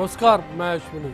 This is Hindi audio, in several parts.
नमस्कार, मैं अश्विनी।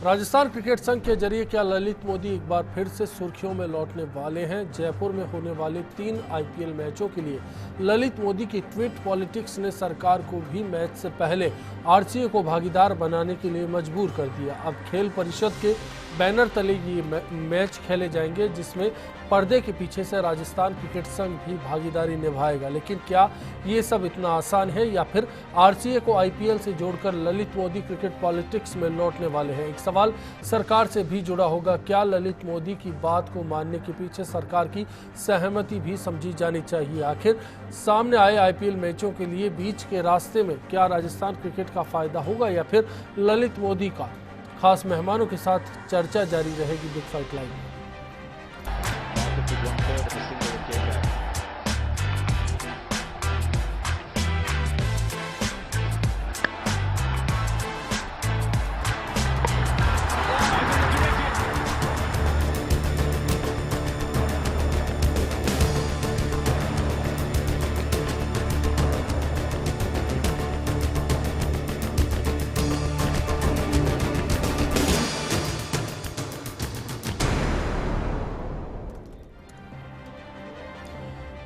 राजस्थान क्रिकेट संघ के जरिए क्या ललित मोदी एक बार फिर से सुर्खियों में लौटने वाले हैं? जयपुर में होने वाले 3 आईपीएल मैचों के लिए ललित मोदी की ट्वीट पॉलिटिक्स ने सरकार को भी मैच से पहले आरसीए को भागीदार बनाने के लिए मजबूर कर दिया। अब खेल परिषद के बैनर तले ये मैच खेले जाएंगे, जिसमें पर्दे के पीछे से राजस्थान क्रिकेट संघ भी भागीदारी निभाएगा। लेकिन क्या ये सब इतना आसान है, या फिर आरसीए को आईपीएल से जोड़कर ललित मोदी क्रिकेट पॉलिटिक्स में लौटने वाले हैं? एक सवाल सरकार से भी जुड़ा होगा। क्या ललित मोदी की बात को मानने के पीछे सरकार की सहमति भी समझी जानी चाहिए? आखिर सामने आए आईपीएल मैचों के लिए बीच के रास्ते में क्या राजस्थान क्रिकेट का फायदा होगा, या फिर ललित मोदी का? खास मेहमानों के साथ चर्चा जारी रहेगी बिग फाइट लाइव में।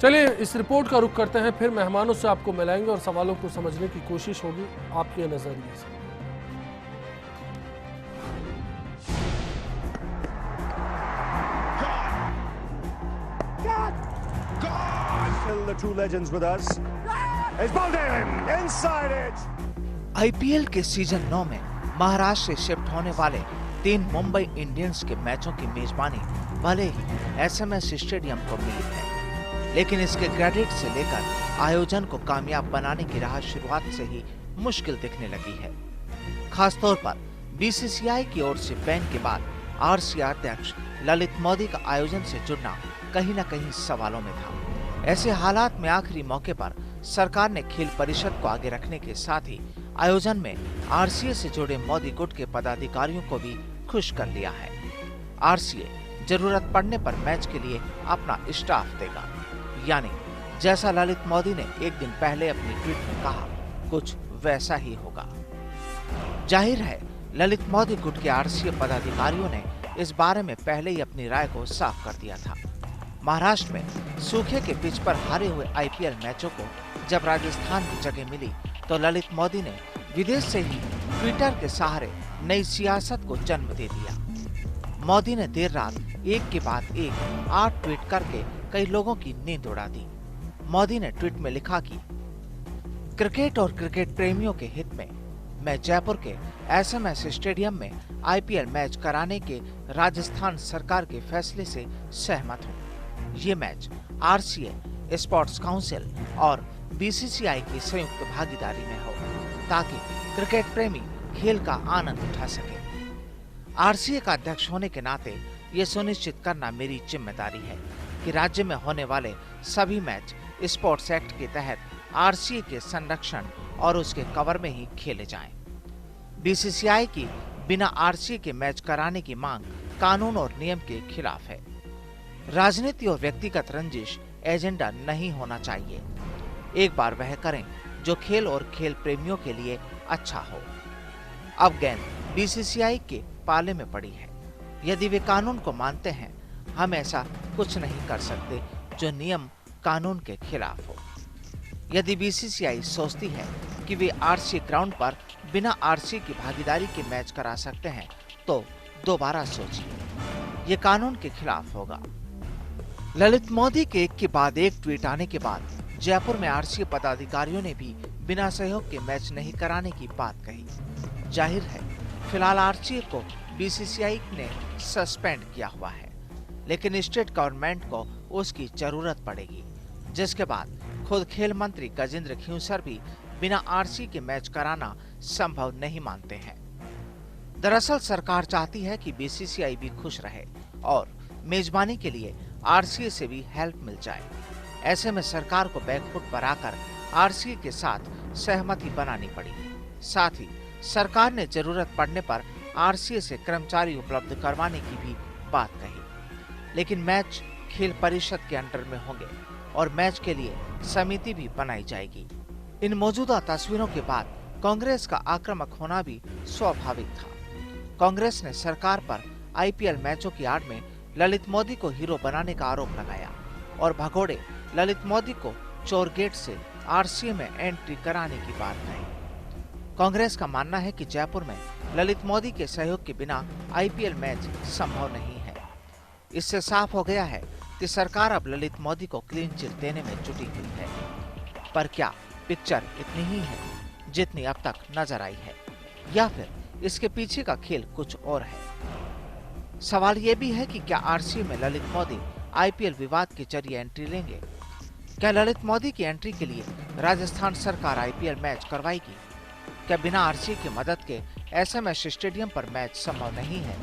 चलिए इस रिपोर्ट का रुख करते हैं, फिर मेहमानों से आपको मिलाएंगे और सवालों को समझने की कोशिश होगी आपके नजरिए से। आईपीएल के सीजन 9 में महाराष्ट्र से शिफ्ट होने वाले 3 मुंबई इंडियंस के मैचों की मेजबानी भले ही एसएमएस स्टेडियम को मिली है, लेकिन इसके क्रेडिट से लेकर आयोजन को कामयाब बनाने की राह शुरुआत से ही मुश्किल दिखने लगी है। खासतौर पर बीसीसीआई की ओर से बैन के बाद आरसीए अध्यक्ष ललित मोदी का आयोजन से जुड़ना कहीं न कहीं सवालों में था। ऐसे हालात में आखिरी मौके पर सरकार ने खेल परिषद को आगे रखने के साथ ही आयोजन में आरसीए से जुड़े मोदी गुट के पदाधिकारियों को भी खुश कर लिया है। आरसीए जरूरत पड़ने पर मैच के लिए अपना स्टाफ देगा, यानी जैसा ललित मोदी ने एक दिन पहले अपनी ट्वीट में कहा, कुछ वैसा ही होगा। जाहिर है ललित मोदी गुट के आरसीए पदाधिकारियों ने इस बारे में पहले ही अपनी राय को साफ कर दिया था। महाराष्ट्र में सूखे के पिच पर हारे हुए आईपीएल मैचों को जब राजस्थान की जगह मिली, तो ललित मोदी ने विदेश से ही ट्विटर के सहारे नई सियासत को जन्म दे दिया। मोदी ने देर रात एक के बाद एक 8 ट्वीट करके कई लोगों की नींद उड़ा दी। मोदी ने ट्वीट में लिखा कि क्रिकेट और क्रिकेट प्रेमियों के हित में मैं जयपुर के एसएमएस स्टेडियम में आईपीएल मैच कराने के राजस्थान सरकार के फैसले से सहमत हूं। ये मैच आरसीए, स्पोर्ट्स काउंसिल और बीसीसीआई की संयुक्त भागीदारी में हो, ताकि क्रिकेट प्रेमी खेल का आनंद उठा सके। आरसीए का अध्यक्ष होने के नाते ये सुनिश्चित करना मेरी जिम्मेदारी है कि राज्य में होने वाले सभी मैच स्पोर्ट्स एक्ट के तहत आरसीए के संरक्षण और उसके कवर में ही खेले जाएं। बीसीसीआई की बिना आरसीए के मैच कराने की मांग कानून और नियम के खिलाफ है। राजनीति और व्यक्तिगत रंजिश एजेंडा नहीं होना चाहिए। एक बार वह करें जो खेल और खेल प्रेमियों के लिए अच्छा हो। अब गेंद बीसीसीआई के पाले में पड़ी है। यदि वे कानून को मानते हैं, हम ऐसा कुछ नहीं कर सकते जो नियम कानून के खिलाफ हो। यदि बीसीसीआई सोचती है कि वे आरसीए ग्राउंड पर बिना आरसीए की भागीदारी के मैच करा सकते हैं, तो दोबारा सोचिए, ये कानून के खिलाफ होगा। ललित मोदी के एक के बाद एक ट्वीट आने के बाद जयपुर में आरसीए पदाधिकारियों ने भी बिना सहयोग के मैच नहीं कराने की बात कही। जाहिर है फिलहाल आरसीए को बीसीसीआई ने सस्पेंड किया हुआ है, लेकिन स्टेट गवर्नमेंट को उसकी जरूरत पड़ेगी, जिसके बाद खुद खेल मंत्री गजेंद्र खींवसर भी बिना आरसीए के मैच कराना संभव नहीं मानते हैं। दरअसल सरकार चाहती है कि बीसीसीआई भी खुश रहे और मेजबानी के लिए आरसीए से भी हेल्प मिल जाए। ऐसे में सरकार को बैकफुट पर आकर आरसीए के साथ सहमति बनानी पड़ी। साथ ही सरकार ने जरूरत पड़ने पर आरसीए से कर्मचारी उपलब्ध करवाने की भी बात कही। लेकिन मैच खेल परिषद के अंडर में होंगे और मैच के लिए समिति भी बनाई जाएगी। इन मौजूदा तस्वीरों के बाद कांग्रेस का आक्रामक होना भी स्वाभाविक था। कांग्रेस ने सरकार पर आईपीएल मैचों की आड़ में ललित मोदी को हीरो बनाने का आरोप लगाया और भगोड़े ललित मोदी को चोर गेट से आरसीए में एंट्री कराने की बात कही। कांग्रेस का मानना है कि जयपुर में ललित मोदी के सहयोग के बिना आईपीएल मैच संभव नहीं है। इससे साफ हो गया है कि सरकार अब ललित मोदी को क्लीन चिट देने में जुटी हुई है। पर क्या पिक्चर इतनी ही है जितनी अब तक नजर आई है, या फिर इसके पीछे का खेल कुछ और है? सवाल ये भी है कि क्या आरसीए में ललित मोदी आईपीएल विवाद के जरिए एंट्री लेंगे? क्या ललित मोदी की एंट्री के लिए राजस्थान सरकार आईपीएल मैच करवाएगी? क्या बिना आरसीए की मदद के एसएमएस स्टेडियम पर मैच संभव नहीं है?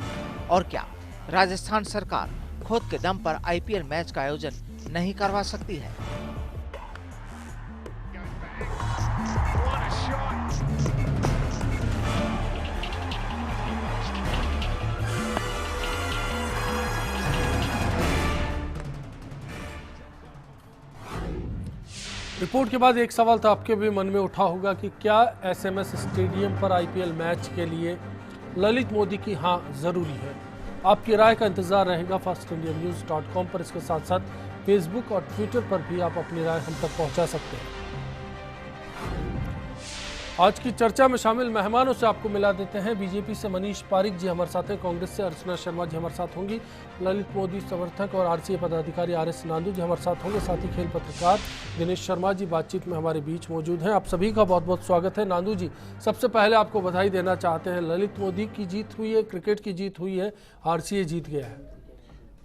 और क्या राजस्थान सरकार खुद के दम पर आईपीएल मैच का आयोजन नहीं करवा सकती है? रिपोर्ट के बाद एक सवाल तो आपके भी मन में उठा होगा कि क्या एसएमएस स्टेडियम पर आईपीएल मैच के लिए ललित मोदी की हाँ जरूरी है? आपकी राय का इंतजार रहेगा fastindianews.com पर। इसके साथ साथ फेसबुक और ट्विटर पर भी आप अपनी राय हम तक पहुंचा सकते हैं। आज की चर्चा में शामिल मेहमानों से आपको मिला देते हैं। बीजेपी से मनीष पारिक जी हमारे साथ हैं, कांग्रेस से अर्चना शर्मा जी हमारे साथ होंगी, ललित मोदी समर्थक और आरसीए पदाधिकारी आरएस नांदू जी हमारे साथ होंगे, साथ ही खेल पत्रकार दिनेश शर्मा जी बातचीत में हमारे बीच मौजूद हैं। आप सभी का बहुत बहुत स्वागत है। नांदू जी, सबसे पहले आपको बधाई देना चाहते हैं। ललित मोदी की जीत हुई है, क्रिकेट की जीत हुई है, आरसीए जीत गया है।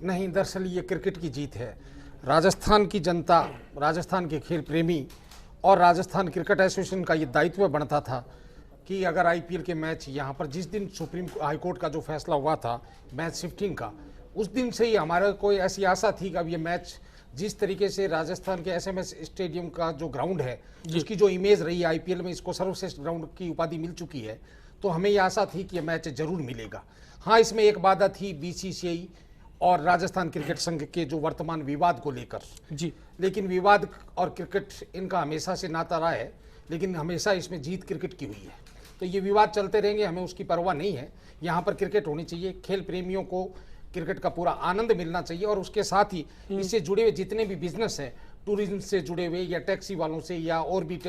नहीं, दरअसल ये क्रिकेट की जीत है। राजस्थान की जनता, राजस्थान के खेल प्रेमी और राजस्थान क्रिकेट एसोसिएशन का ये दायित्व बनता था कि अगर आईपीएल के मैच यहाँ पर, जिस दिन सुप्रीम हाईकोर्ट का जो फैसला हुआ था मैच शिफ्टिंग का, उस दिन से ही हमारा कोई ऐसी आशा थी कि अब ये मैच जिस तरीके से राजस्थान के एसएमएस स्टेडियम का जो ग्राउंड है, उसकी जो इमेज रही है आईपीएल में, इसको सर्वश्रेष्ठ ग्राउंड की उपाधि मिल चुकी है, तो हमें ये आशा थी कि ये मैच जरूर मिलेगा। हाँ, इसमें एक बाधा थी बीसीसीआई और राजस्थान क्रिकेट संघ के जो वर्तमान विवाद को लेकर जी, लेकिन विवाद और क्रिकेट इनका हमेशा से नाता रहा है, लेकिन हमेशा इसमें जीत क्रिकेट की हुई है। तो ये विवाद चलते रहेंगे, हमें उसकी परवाह नहीं है। यहाँ पर क्रिकेट होनी चाहिए, खेल प्रेमियों को क्रिकेट का पूरा आनंद मिलना चाहिए और उसके साथ ही इससे जुड़े हुए जितने भी बिजनेस हैं, टूरिज्म से जुड़े हुए या टैक्सी वालों से या और भी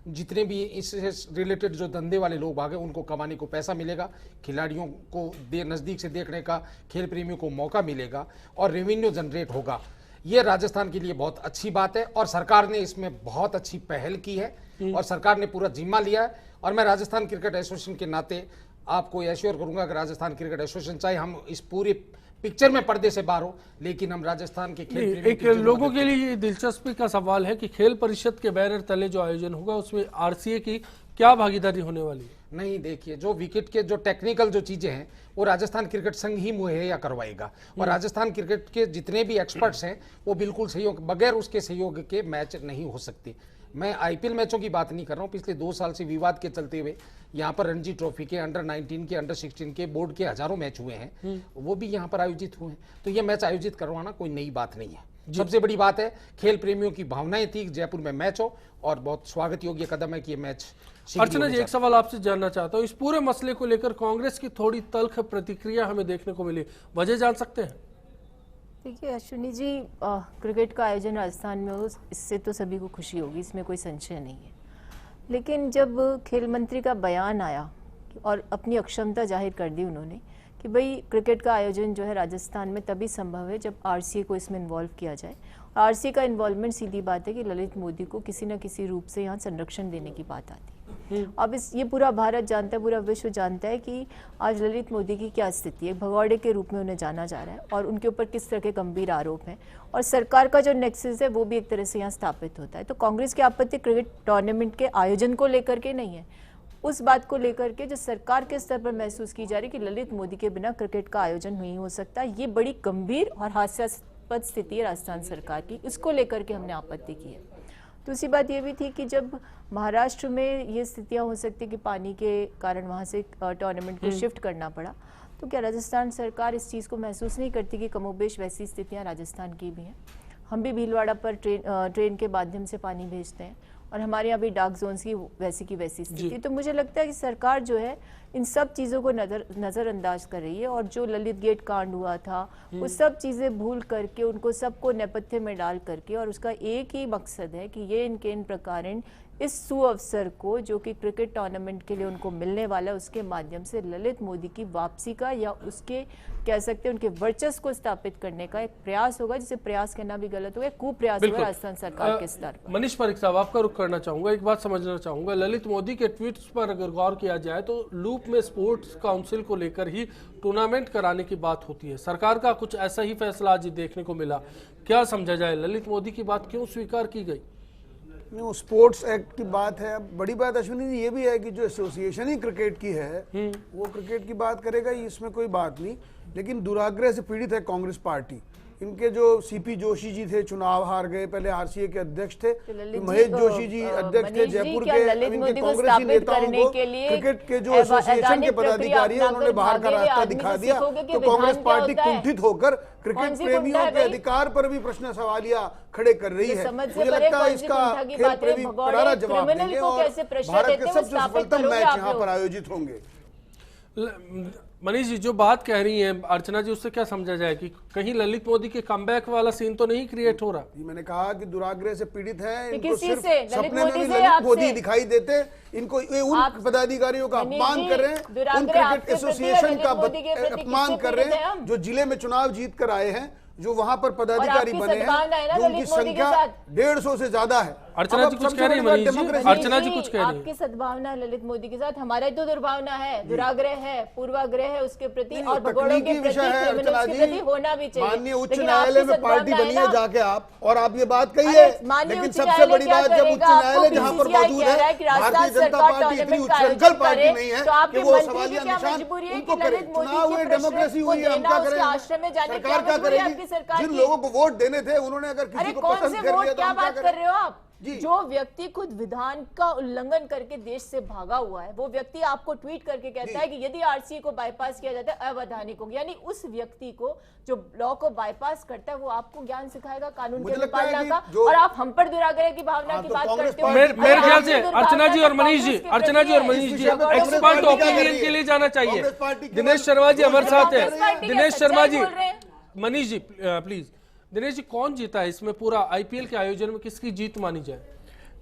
जितने भी इससे रिलेटेड जो धंधे वाले लोग आ गए, उनको कमाने को पैसा मिलेगा, खिलाड़ियों को नज़दीक से देखने का खेल प्रेमियों को मौका मिलेगा और रेवेन्यू जनरेट होगा। ये राजस्थान के लिए बहुत अच्छी बात है और सरकार ने इसमें बहुत अच्छी पहल की है और सरकार ने पूरा जिम्मा लिया है। और मैं राजस्थान क्रिकेट एसोसिएशन के नाते आपको एश्योर करूंगा कि राजस्थान क्रिकेट एसोसिएशन, चाहे हम इस पूरे पिक्चर में पर्दे से बाहर हो, लेकिन हम राजस्थान के खेल एक लोगों के लिए ये दिलचस्पी का सवाल है कि खेल परिषद के बैनर तले जो आयोजन होगा उसमें आरसीए की क्या भागीदारी होने वाली है? नहीं, देखिए, जो विकेट के जो टेक्निकल जो चीजें हैं वो राजस्थान क्रिकेट संघ ही मुहैया करवाएगा और राजस्थान क्रिकेट के जितने भी एक्सपर्ट्स हैं वो बिल्कुल सहयोग, बगैर उसके सहयोग के मैच नहीं हो सकते। मैं आईपीएल मैचों की बात नहीं कर रहा हूँ, पिछले 2 साल से विवाद के चलते हुए यहाँ पर रणजी ट्रॉफी के अंडर 19 के अंडर 16 के बोर्ड के हजारों मैच हुए हैं, वो भी यहाँ पर आयोजित हुए हैं। तो ये मैच आयोजित करवाना कोई नई बात नहीं है। सबसे बड़ी बात है खेल प्रेमियों की भावनाएं थी जयपुर में मैच हो और बहुत स्वागत योग्य कदम है कि ये मैच। अर्चना जी, एक सवाल आपसे जानना चाहता हूँ, इस पूरे मसले को लेकर कांग्रेस की थोड़ी तल्ख प्रतिक्रिया हमें देखने को मिली, वजह जान सकते हैं? देखिए अश्विनी जी, क्रिकेट का आयोजन राजस्थान में हो इससे तो सभी को खुशी होगी, इसमें कोई संशय नहीं है। लेकिन जब खेल मंत्री का बयान आया और अपनी अक्षमता जाहिर कर दी उन्होंने कि भाई क्रिकेट का आयोजन जो है राजस्थान में तभी संभव है जब आरसीए को इसमें इन्वॉल्व किया जाए। आरसीए का इन्वॉल्वमेंट सीधी बात है कि ललित मोदी को किसी न किसी रूप से यहाँ संरक्षण देने की बात आती है। अब ये पूरा भारत जानता है, पूरा विश्व जानता है कि आज ललित मोदी की क्या स्थिति है, भगौड़े के रूप में उन्हें जाना जा रहा है और उनके ऊपर किस तरह के गंभीर आरोप हैं और सरकार का जो नेक्सस है वो भी एक तरह से यहाँ स्थापित होता है। तो कांग्रेस की आपत्ति क्रिकेट टूर्नामेंट के आयोजन को लेकर के नहीं है, उस बात को लेकर के जो सरकार के स्तर पर महसूस की जा रही कि ललित मोदी के बिना क्रिकेट का आयोजन नहीं हो सकता। ये बड़ी गंभीर और हास्यास्पद स्थिति है राजस्थान सरकार की, इसको लेकर के हमने आपत्ति की है। दूसरी बात ये भी थी कि जब महाराष्ट्र में ये स्थितियां हो सकती कि पानी के कारण वहाँ से टूर्नामेंट को शिफ्ट करना पड़ा, तो क्या राजस्थान सरकार इस चीज़ को महसूस नहीं करती कि कमोबेश वैसी स्थितियाँ राजस्थान की भी हैं? हम भी भीलवाड़ा पर ट्रेन के माध्यम से पानी भेजते हैं और हमारे यहाँ भी डार्क जोन्स की वैसी स्थिति। तो मुझे लगता है कि सरकार जो है इन सब चीज़ों को नज़रअंदाज कर रही है, और जो ललित गेट कांड हुआ था वो सब चीज़ें भूल करके उनको सबको नेपथ्य में डाल करके, और उसका एक ही मकसद है कि ये इनके इन प्रकारण इस सुअवसर को जो कि क्रिकेट टूर्नामेंट के लिए उनको मिलने वाला है उसके माध्यम से ललित मोदी की वापसी का, या उसके कह सकते हैं उनके वर्चस्व को स्थापित करने का एक प्रयास होगा, जिसे प्रयास कहना भी गलत होगा, कुप्रयास होगा राजस्थान सरकार के स्तर पर। मनीष पारिक साहब, आपका रुख करना चाहूंगा, एक बात समझना चाहूंगा, ललित मोदी के ट्वीट्स पर अगर गौर किया जाए तो लूप में स्पोर्ट्स काउंसिल को लेकर ही टूर्नामेंट कराने की बात होती है। सरकार का कुछ ऐसा ही फैसला आज देखने को मिला, क्या समझा जाए, ललित मोदी की बात क्यों स्वीकार की गई? नहीं, वो स्पोर्ट्स एक्ट की बात है। अब बड़ी बात अश्विनी जी ये भी है कि जो एसोसिएशन ही क्रिकेट की है वो क्रिकेट की बात करेगा, इसमें कोई बात नहीं। लेकिन दुराग्रह से पीड़ित है कांग्रेस पार्टी। इनके जो सीपी जोशी जी थे, चुनाव हार गए, पहले आरसीए के अध्यक्ष थे, महेश जोशी जी अध्यक्ष थे जयपुर के। इनके कांग्रेसी नेताओं को क्रिकेट के जो एसोसिएशन के पदाधिकारी है उन्होंने बाहर का रास्ता दिखा दिया, तो कांग्रेस पार्टी कुंठित होकर क्रिकेट प्रेमियों के अधिकार पर भी प्रश्न सवालिया खड़े कर रही है। मुझे लगता है इसका खेल प्रेमी करारा जवाब देंगे और भारत के सबसे सफलतम मैच यहाँ पर आयोजित होंगे। मनीष जी, जो बात कह रही हैं अर्चना जी, उससे क्या समझा जाए कि कहीं ललित मोदी के कमबैक वाला सीन तो नहीं क्रिएट हो रहा? मैंने कहा कि दुराग्रह से पीड़ित है, इनको सिर्फ सपने में भी ललित मोदी दिखाई देते, इनको उन पदाधिकारियों का अपमान कर रहे हैं, उन क्रिकेट एसोसिएशन का अपमान कर रहे हैं जो जिले में चुनाव जीत कर आए हैं, जो वहां पर पदाधिकारी बने हैं, जो उनकी संख्या 150 से ज्यादा है। अर्चना जी कुछ कह रही है, मनीष जी, अर्चना जी कुछ कह रही है। आपकी सद्भावना ललित मोदी के साथ, हमारा तो दुर्भावना है, दुराग्रह है, पूर्वाग्रह है उसके प्रति, और भगोड़ों के प्रति होना भी चाहिए। माननीय उच्च न्यायालय में पार्टी बनी है जाके आप, और आप ये बात कही है, लेकिन सबसे बड़ी बात जब उच्च न्यायालय जहाँ पर मौजूद है, भारतीय जनता पार्टी इतनी उच्छृंखल पार्टी नहीं है कि वो सवालिया निशान उनको करे। चुनाव हुए, डेमोक्रेसी हुई है, हम क्या करें? सरकार क्या करेगी? जिन लोगों को वोट देने थे उन्होंने अगर किसी को पसंद कर लिया तो क्या बात कर रहे हो आप? जो व्यक्ति खुद विधान का उल्लंघन करके देश से भागा हुआ है, वो व्यक्ति आपको ट्वीट करके कहता है कि यदि आरसीए को बाईपास किया जाता है अवैधानिक होगा, यानी उस व्यक्ति को जो लॉ को बाईपास करता है वो आपको ज्ञान सिखाएगा कानून के पालना का, और आप हम पर दुराग्रह की भावना की बात करते हो। मेरे ख्याल से अर्चना जी और मनीष जी, अर्चना जी और मनीष जी, एक्सपर्ट ओपिनियन के लिए जाना चाहिए। दिनेश शर्मा जी हमारे साथ है। दिनेश शर्मा जी, मनीष जी प्लीज। दिनेश जी, कौन जीता है इसमें? पूरा आईपीएल के आयोजन में किसकी जीत मानी जाए?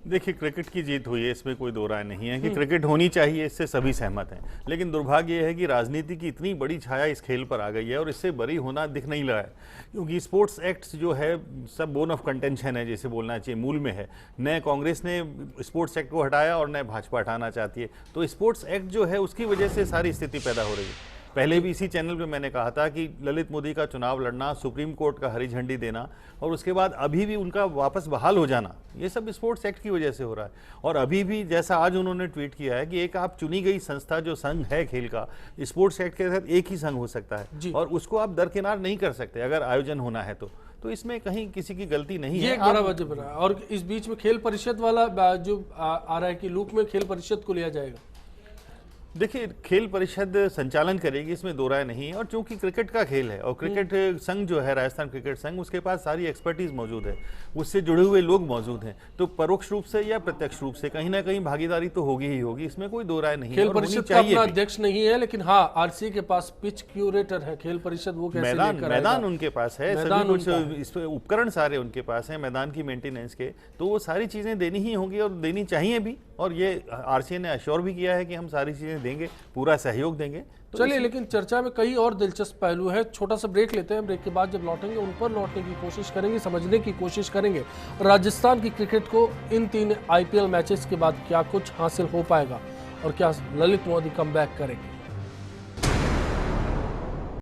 देखिए, क्रिकेट की जीत हुई है, इसमें कोई दो राय नहीं है कि क्रिकेट होनी चाहिए, इससे सभी सहमत हैं। लेकिन दुर्भाग्य यह है कि राजनीति की इतनी बड़ी छाया इस खेल पर आ गई है और इससे बरी होना दिख नहीं रहा है, क्योंकि स्पोर्ट्स एक्ट जो है सब बोन ऑफ कंटेंशन है, जैसे बोलना चाहिए, मूल में है। न कांग्रेस ने स्पोर्ट्स एक्ट को हटाया और न भाजपा हटाना चाहती है। तो स्पोर्ट्स एक्ट जो है उसकी वजह से सारी स्थिति पैदा हो रही है। पहले भी इसी चैनल पे मैंने कहा था कि ललित मोदी का चुनाव लड़ना, सुप्रीम कोर्ट का हरी झंडी देना और उसके बाद अभी भी उनका वापस बहाल हो जाना, ये सब स्पोर्ट्स एक्ट की वजह से हो रहा है। और अभी भी जैसा आज उन्होंने ट्वीट किया है कि एक आप चुनी गई संस्था जो संघ है खेल का, स्पोर्ट्स एक्ट के तहत एक ही संघ हो सकता है और उसको आप दरकिनार नहीं कर सकते अगर आयोजन होना है तो इसमें कहीं किसी की गलती नहीं है। ये एक बड़ा वजह बना है। और इस बीच में खेल परिषद वाला जो आ रहा है कि लूप में खेल परिषद को लिया जाएगा। देखिए, खेल परिषद संचालन करेगी, इसमें दो राय नहीं है। और चूंकि क्रिकेट का खेल है और क्रिकेट संघ जो है राजस्थान क्रिकेट संघ, उसके पास सारी एक्सपर्टीज मौजूद है, उससे जुड़े हुए लोग मौजूद हैं, तो परोक्ष रूप से या प्रत्यक्ष रूप से कहीं ना कहीं भागीदारी तो होगी ही होगी, इसमें कोई दो राय नहीं है। खेल परिषद का अपना अध्यक्ष नहीं है, लेकिन हाँ आरसीए के पास पिच क्यूरेटर है। खेल परिषद वो कैसे मैदान उनके पास है, सभी कुछ उपकरण सारे उनके पास है मैदान की मेंटेनेंस के, तो वो सारी चीजें देनी ही होंगी और देनी चाहिए भी। और ये आरसीए ने अश्योर भी किया है कि हम सारी चीजें देंगे, पूरा सहयोग देंगे। तो चलिए, लेकिन चर्चा में कई और दिलचस्प पहलू है। छोटा सा ब्रेक लेते हैं, ब्रेक के बाद जब लौटेंगे उन पर लौटने की कोशिश करेंगे, समझने की कोशिश करेंगे राजस्थान की क्रिकेट को इन 3 आईपीएल मैचेस के बाद क्या कुछ हासिल हो पाएगा और क्या ललित मोदी कमबैक करेंगे।